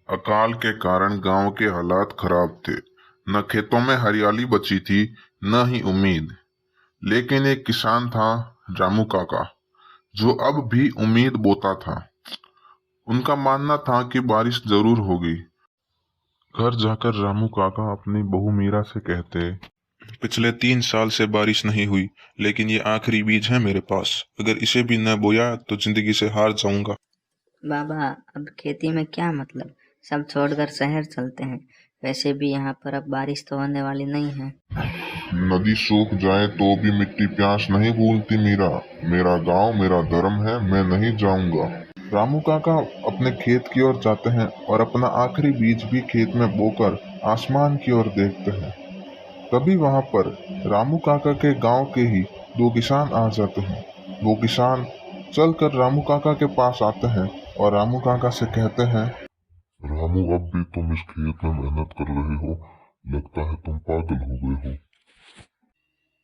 अकाल के कारण गांव के हालात खराब थे। न खेतों में हरियाली बची थी, न ही उम्मीद। लेकिन एक किसान था, रामू काका, जो अब भी उम्मीद बोता था। उनका मानना था कि बारिश जरूर होगी। घर जाकर रामू काका अपनी बहू मीरा से कहते, पिछले 3 साल से बारिश नहीं हुई, लेकिन ये आखिरी बीज है मेरे पास। अगर इसे भी न बोया तो जिंदगी से हार जाऊंगा। बाबा, अब खेती में क्या मतलब, सब छोड़कर शहर चलते हैं। वैसे भी यहाँ पर अब बारिश तो होने वाली नहीं है। नदी सूख जाए तो भी मिट्टी प्यास नहीं भूलती मीरा। मेरा गांव मेरा धर्म है, मैं नहीं जाऊंगा। रामू काका अपने खेत की ओर जाते हैं और अपना आखिरी बीज भी खेत में बोकर आसमान की ओर देखते हैं। तभी वहां पर रामू काका के गांव के ही 2 किसान आ जाते हैं। वो किसान चलकर रामू काका के पास आते हैं और रामू काका से कहते हैं, रामू, अब भी तुम इस खेत में मेहनत कर रहे हो। लगता है तुम पागल हो गए हो।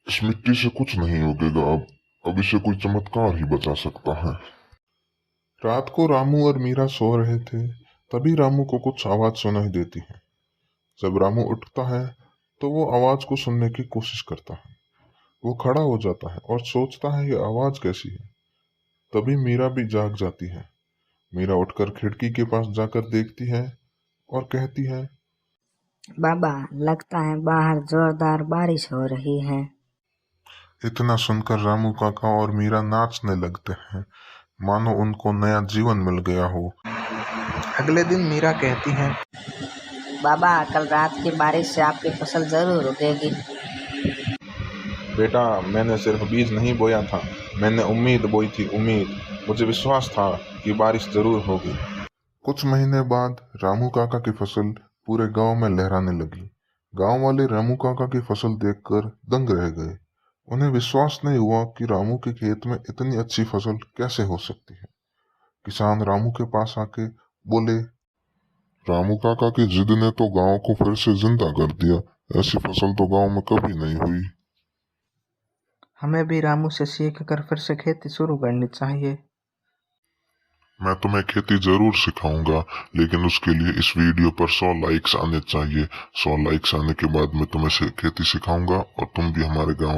इस मिट्टी से कुछ नहीं उगेगा। अब इसे कोई चमत्कार ही बचा सकता है। रात को रामू और मीरा सो रहे थे। तभी रामू को कुछ आवाज सुनाई देती है। जब रामू उठता है तो वो आवाज को सुनने की कोशिश करता है। वो खड़ा हो जाता है और सोचता है ये आवाज कैसी है। तभी मीरा भी जाग जाती है। मीरा उठकर खिड़की के पास जाकर देखती है और कहती है, बाबा, लगता है बाहर जोरदार बारिश हो रही है। इतना सुनकर रामू काका और मीरा नाचने लगते हैं, मानो उनको नया जीवन मिल गया हो। अगले दिन मीरा कहती है, बाबा, कल रात की बारिश से आपकी फसल जरूर उगेगी। बेटा, मैंने सिर्फ बीज नहीं बोया था, मैंने उम्मीद बोई थी, उम्मीद। मुझे विश्वास था कि बारिश जरूर होगी। कुछ महीने बाद रामू काका की फसल पूरे गांव में लहराने लगी। गांव वाले रामू काका की फसल देखकर दंग रह गए। उन्हें विश्वास नहीं हुआ कि रामू के खेत में इतनी अच्छी फसल कैसे हो सकती है। किसान रामू के पास आके बोले, रामू काका की जिद ने तो गांव को फिर से जिंदा कर दिया। ऐसी फसल तो गांव में कभी नहीं हुई। हमें भी रामू से सीख कर फिर से खेती शुरू करनी चाहिए। मैं तुम्हें खेती जरूर सिखाऊंगा, लेकिन उसके लिए इस वीडियो पर 100 लाइक्स आने चाहिए। 100 लाइक्स आने के बाद मैं तुम्हें खेती सिखाऊंगा और तुम भी हमारे गांव